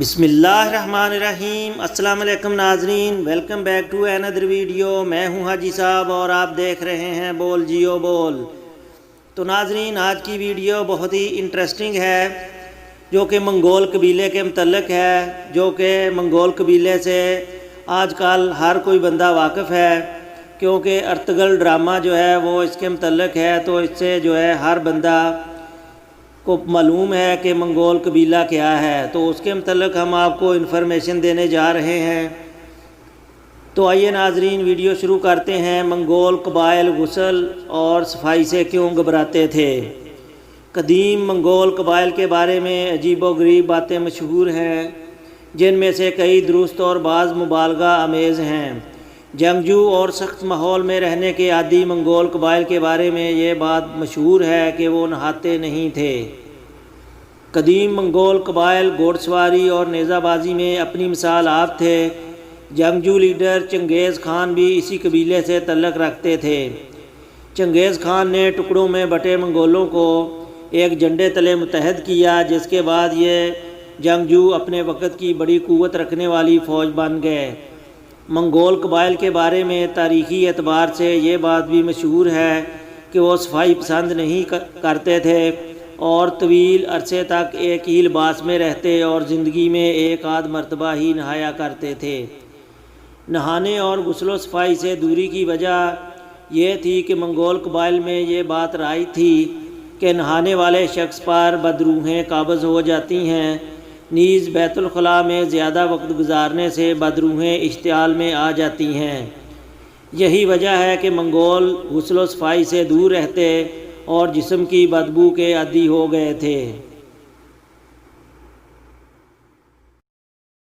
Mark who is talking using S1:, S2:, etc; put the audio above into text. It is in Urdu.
S1: بسم اللہ الرحمن الرحیم۔ السلام علیکم ناظرین، welcome back to another video. میں ہوں حاجی صاحب اور آپ دیکھ رہے ہیں بول جیو بول۔ تو ناظرین، آج کی ویڈیو بہت ہی انٹرسٹنگ ہے جو کہ منگول قبیلے کے متعلق ہے، جو کہ منگول قبیلے سے آج کل ہر کوئی بندہ واقف ہے، کیونکہ ارطغرل ڈرامہ جو ہے وہ اس کے متعلق ہے، تو اس سے جو ہے ہر بندہ کو معلوم ہے کہ منگول قبیلہ کیا ہے۔ تو اس کے متعلق ہم آپ کو انفارمیشن دینے جا رہے ہیں۔ تو آئیے ناظرین، ویڈیو شروع کرتے ہیں۔ منگول قبائل غسل اور صفائی سے کیوں گھبراتے تھے؟ قدیم منگول قبائل کے بارے میں عجیب و غریب باتیں مشہور ہیں، جن میں سے کئی درست اور بعض مبالغہ آمیز ہیں۔ جنگجو اور سخت ماحول میں رہنے کے عادی منگول قبائل کے بارے میں یہ بات مشہور ہے کہ وہ نہاتے نہیں تھے۔ قدیم منگول قبائل گھوڑ سواری اور نیزہ بازی میں اپنی مثال آپ تھے۔ جنگجو لیڈر چنگیز خان بھی اسی قبیلے سے تعلق رکھتے تھے۔ چنگیز خان نے ٹکڑوں میں بٹے منگولوں کو ایک جھنڈے تلے متحد کیا، جس کے بعد یہ جنگجو اپنے وقت کی بڑی قوت رکھنے والی فوج بن گئے۔ منگول قبائل کے بارے میں تاریخی اعتبار سے یہ بات بھی مشہور ہے کہ وہ صفائی پسند نہیں کرتے تھے اور طویل عرصے تک ایک ہی لباس میں رہتے اور زندگی میں ایک آدھ مرتبہ ہی نہایا کرتے تھے۔ نہانے اور غسل و صفائی سے دوری کی وجہ یہ تھی کہ منگول قبائل میں یہ بات رائج تھی کہ نہانے والے شخص پر بدروحیں قابض ہو جاتی ہیں، نیز بیت الخلاء میں زیادہ وقت گزارنے سے بدروحیں اشتعال میں آ جاتی ہیں۔ یہی وجہ ہے کہ منگول غسل و صفائی سے دور رہتے اور جسم کی بدبو کے عادی ہو گئے تھے۔